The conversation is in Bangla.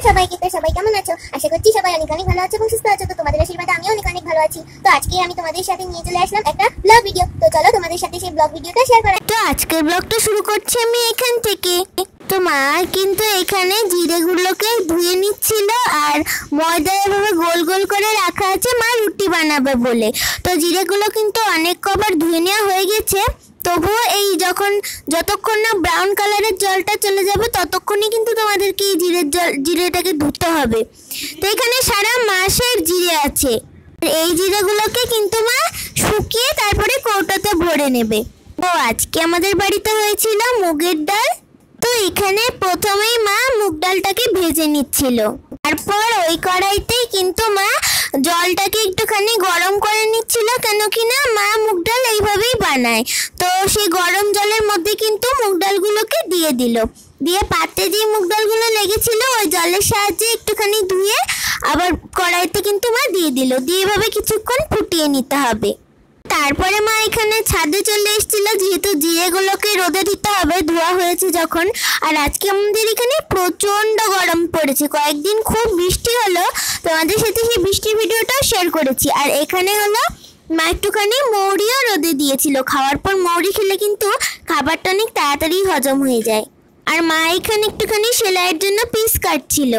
সবাই কেমন আছো? আশা করছি সবাই অনেক অনেক ভালো আছো এবং সুস্থ আছো। তো তোমাদের আশীর্বাদে আমি অনেক অনেক ভালো আছি। তো আজকে আমি তোমাদের সাথে নিয়ে চলে আসলাম একটা ব্লগ ভিডিও। তো চলো তোমাদের সাথে সেই ব্লগ ভিডিওটা শেয়ার করা। তো আজকের ব্লগটা শুরু করছি আমি এখান থেকে। তো মা কিন্তু এখানে জিরেগুলোকে ধুয়ে নিচ্ছিল আর ময়দা এভাবে গোল গোল করে রাখা আছে মা রুটি বানাবে বলে। তো জিরেগুলো কিন্তু অনেক কবার ধুয়ে নেওয়া হয়ে গেছে, তবুও এই যতক্ষণ না ব্রাউন কালারের জলটা চলে যাবে ততক্ষণই কিন্তু তোমাদেরকে এই জিরেটাকে ধুতে হবে। তো এখানে সারা মাসের জিরে আছে, এই জিরেগুলোকে কিন্তু মা শুকিয়ে তারপরে কৌটোতে ভরে নেবে। তো আজকে আমাদের বাড়িতে হয়েছিল মুগের ডাল। তো এখানে প্রথমেই মা মুগ ডালটাকে ভেজে নিচ্ছিল, তারপর ওই কড়াইতেই কিন্তু মা জলটাকে একটুখানি গরম করে নিচ্ছিল, কেন কি না মা মুগ ডাল এইভাবেই বানায়। তো সেই গরম জলের মধ্যে কিন্তু মুগ ডালগুলোকে দিয়ে দিল, দিয়ে পাত্রে যে মুগ ডালগুলো লেগেছিল ওই জলের সাহায্যে একটুখানি ধুয়ে আবার কড়াইতে কিন্তু মা দিয়ে দিল, দিয়ে এভাবে কিছুক্ষণ ফুটিয়ে নিতে হবে। তারপরে মা এখানে ছাদে চলে এসেছিল, যেহেতু জিরেগুলোকে রোদে দিতে হবে ধোয়া হয়েছে যখন। আর আজকে আমাদের এখানে প্রচন্ড গরম পড়েছে, কয়েকদিন খুব বৃষ্টি হলো, তোমাদের সাথে সেই বৃষ্টির ভিডিওটাও শেয়ার করেছি। আর এখানে হলো মা একটুখানি মৌরিও রোদে দিয়েছিল, খাওয়ার পর মৌরি খেলে কিন্তু খাবারটা অনেক তাড়াতাড়ি হজম হয়ে যায়। আর মা এখানে একটুখানি সেলাইয়ের জন্য পিস কাটছিল।